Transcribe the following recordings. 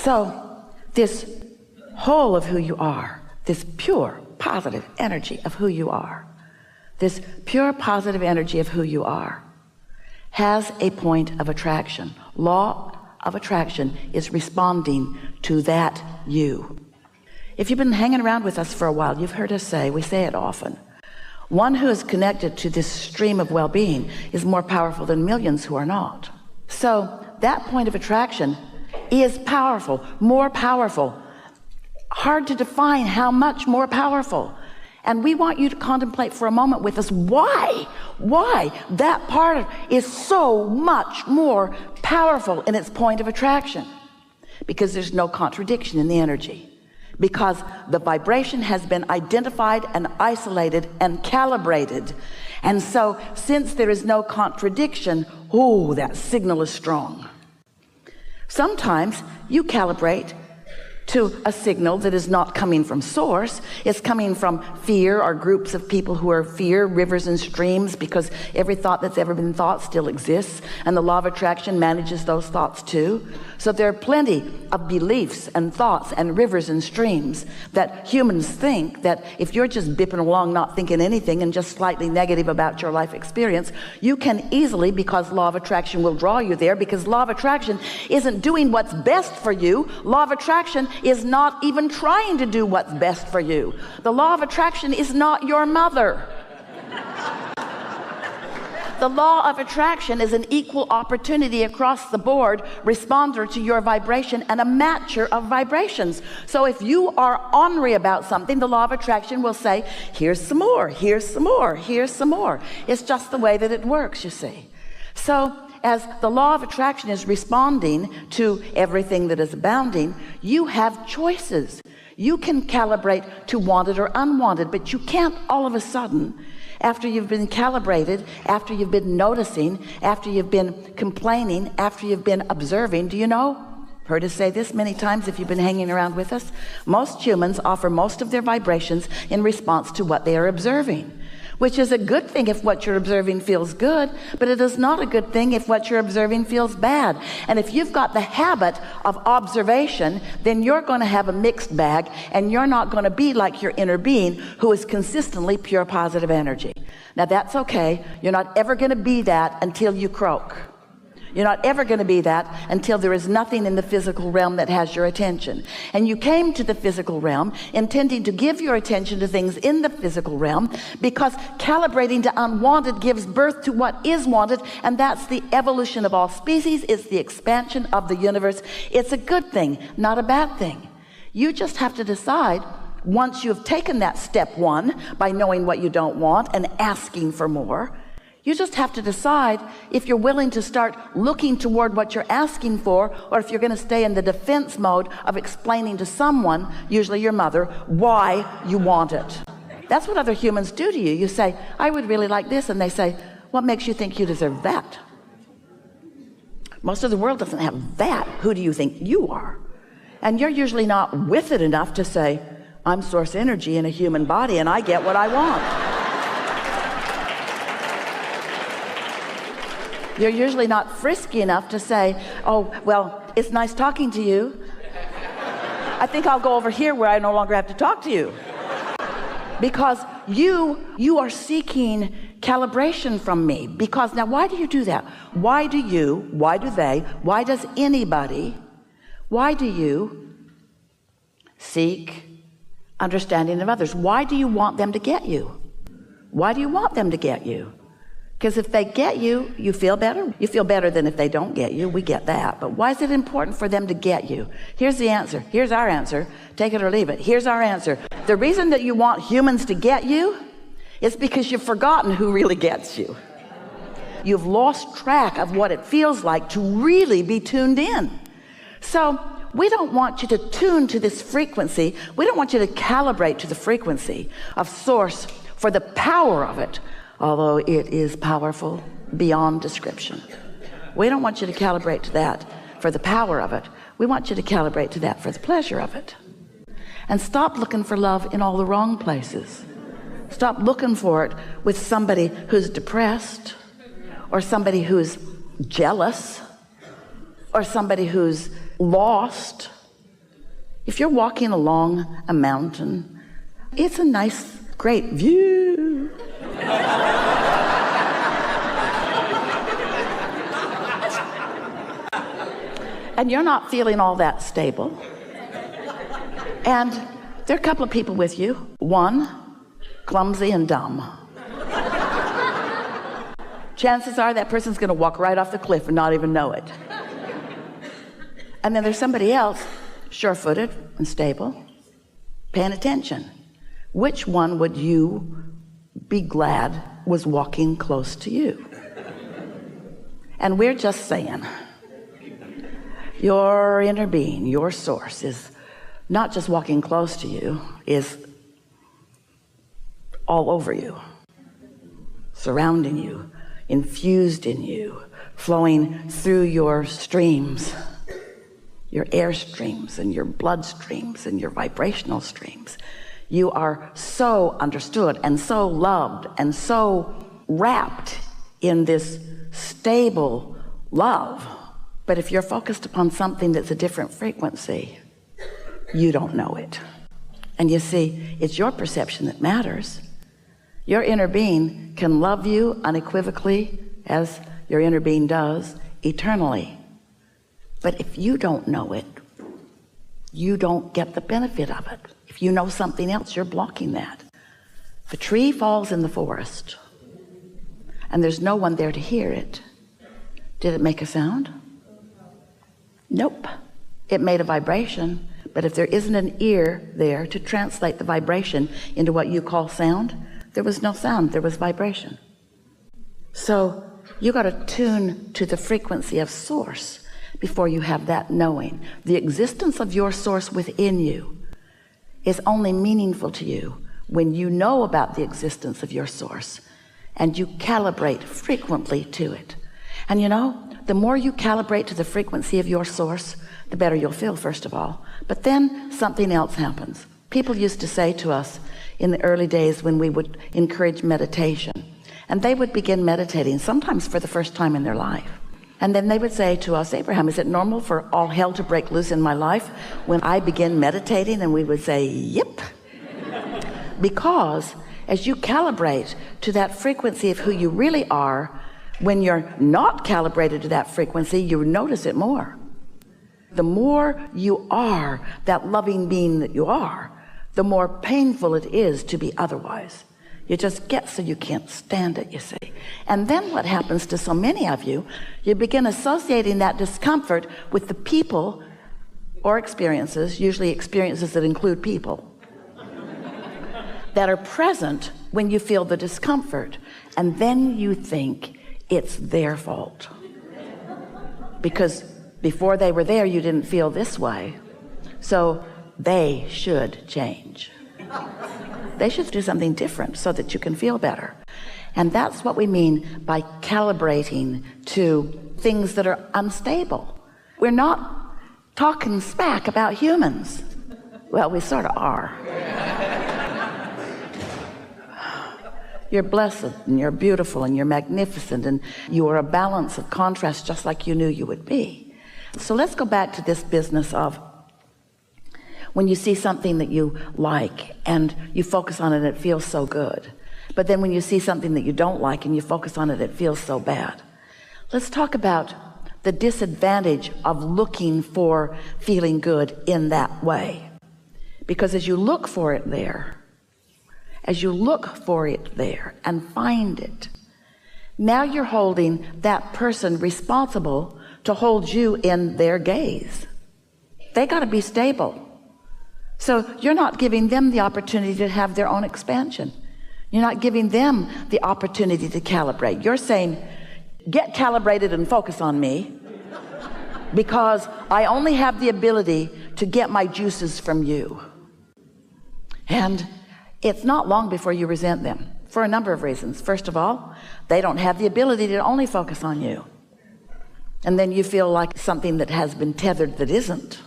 So this whole of who you are, this pure positive energy of who you are, this pure positive energy of who you are has a point of attraction. Law of attraction is responding to that you. If you've been hanging around with us for a while, you've heard us say, we say it often, one who is connected to this stream of well-being is more powerful than millions who are not. So that point of attraction is powerful, more powerful. Hard to define how much more powerful. And we want you to contemplate for a moment with us why that part is so much more powerful in its point of attraction. Because there's no contradiction in the energy. Because the vibration has been identified and isolated and calibrated. And so since there is no contradiction, that signal is strong. Sometimes you calibrate to a signal that is not coming from source. It's coming from fear or groups of people who are fear, rivers and streams, because every thought that's ever been thought still exists, and the law of attraction manages those thoughts too. So there are plenty of beliefs and thoughts and rivers and streams that humans think that if you're just bipping along not thinking anything and just slightly negative about your life experience, you can easily, because law of attraction will draw you there, because law of attraction isn't doing what's best for you. Law of attraction is not even trying to do what's best for you. The law of attraction is not your mother. The law of attraction is an equal opportunity across the board responder to your vibration and a matcher of vibrations. So if you are ornery about something, the law of attraction will say, here's some more, here's some more, here's some more. It's just the way that it works, you see. So as the law of attraction is responding to everything that is abounding, you have choices. You can calibrate to wanted or unwanted, but you can't all of a sudden, after you've been calibrated, after you've been noticing, after you've been complaining, after you've been observing, do you know? Heard us say this many times if you've been hanging around with us. Most humans offer most of their vibrations in response to what they are observing, which is a good thing if what you're observing feels good, but it is not a good thing if what you're observing feels bad. And if you've got the habit of observation, then you're going to have a mixed bag, and you're not going to be like your inner being who is consistently pure positive energy. Now that's okay. You're not ever going to be that until you croak. You're not ever going to be that until there is nothing in the physical realm that has your attention. And you came to the physical realm intending to give your attention to things in the physical realm, because calibrating to unwanted gives birth to what is wanted, and that's the evolution of all species. It's the expansion of the universe. It's a good thing, not a bad thing. You just have to decide, once you've taken that step one by knowing what you don't want and asking for more, you just have to decide if you're willing to start looking toward what you're asking for, or if you're going to stay in the defense mode of explaining to someone, usually your mother, why you want it. That's what other humans do to you. You say, I would really like this, and they say, what makes you think you deserve that? Most of the world doesn't have that. Who do you think you are? And you're usually not with it enough to say, I'm source energy in a human body, and I get what I want. You're usually not frisky enough to say, oh, well, it's nice talking to you. I think I'll go over here where I no longer have to talk to you. Because you are seeking calibration from me. Because now, why do you do that? Why do they, why does anybody, why do you seek understanding of others? Why do you want them to get you? Why do you want them to get you? Because if they get you, you feel better. You feel better than if they don't get you. We get that. But why is it important for them to get you? Here's the answer. Here's our answer. Take it or leave it. Here's our answer. The reason that you want humans to get you is because you've forgotten who really gets you. You've lost track of what it feels like to really be tuned in. So we don't want you to tune to this frequency. We don't want you to calibrate to the frequency of source for the power of it, although it is powerful beyond description. We don't want you to calibrate to that for the power of it. We want you to calibrate to that for the pleasure of it. And stop looking for love in all the wrong places. Stop looking for it with somebody who's depressed, or somebody who's jealous, or somebody who's lost, If you're walking along a mountain, it's a nice, great view. And you're not feeling all that stable. And there are a couple of people with you. One, clumsy and dumb. Chances are that person's going to walk right off the cliff and not even know it. And then there's somebody else, sure-footed and stable, paying attention. Which one would you be glad was walking close to you? And we're just saying, your inner being, your source, is not just walking close to you, is all over you, surrounding you, infused in you, flowing through your streams, your air streams and your blood streams and your vibrational streams. You are so understood and so loved and so wrapped in this stable love. But if you're focused upon something that's a different frequency, you don't know it. And you see, it's your perception that matters. Your inner being can love you unequivocally, as your inner being does, eternally. But if you don't know it, you don't get the benefit of it. If you know something else, you're blocking that. If a tree falls in the forest and there's no one there to hear it, did it make a sound? Nope. It made a vibration, but if there isn't an ear there to translate the vibration into what you call sound, there was no sound, there was vibration. So you got to tune to the frequency of source before you have that knowing. The existence of your source within you is only meaningful to you when you know about the existence of your source and you calibrate frequently to it. And you know, the more you calibrate to the frequency of your source, the better you'll feel, first of all. But then something else happens. People used to say to us in the early days when we would encourage meditation, and they would begin meditating, sometimes for the first time in their life. And then they would say to us, Abraham, is it normal for all hell to break loose in my life when I begin meditating? And we would say, yep. Because as you calibrate to that frequency of who you really are, when you're not calibrated to that frequency, you notice it more. The more you are that loving being that you are, the more painful it is to be otherwise. You just get so you can't stand it, you see. And then what happens to so many of you, you begin associating that discomfort with the people or experiences, usually experiences that include people, that are present when you feel the discomfort. And then you think it's their fault. Because before they were there, you didn't feel this way. So they should change. They should do something different so that you can feel better. And that's what we mean by calibrating to things that are unstable. We're not talking smack about humans. Well, we sort of are. You're blessed and you're beautiful and you're magnificent and you are a balance of contrast just like you knew you would be. So let's go back to this business of when you see something that you like and you focus on it, it feels so good. But then when you see something that you don't like and you focus on it, it feels so bad. Let's talk about the disadvantage of looking for feeling good in that way. Because as you look for it there, and find it, now you're holding that person responsible to hold you in their gaze. They got to be stable. So you're not giving them the opportunity to have their own expansion. You're not giving them the opportunity to calibrate. You're saying, get calibrated and focus on me because I only have the ability to get my juices from you. And it's not long before you resent them for a number of reasons. First of all, they don't have the ability to only focus on you. And then you feel like something that has been tethered that isn't.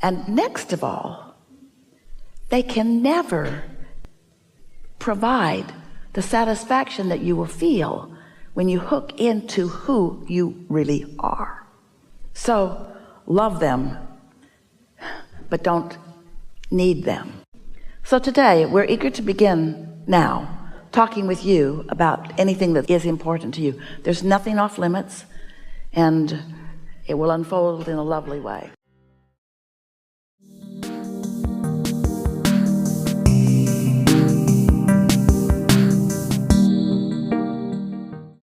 And next of all, they can never provide the satisfaction that you will feel when you hook into who you really are. So love them but don't need them. So today we're eager to begin now talking with you about anything that is important to you. There's nothing off limits, and it will unfold in a lovely way.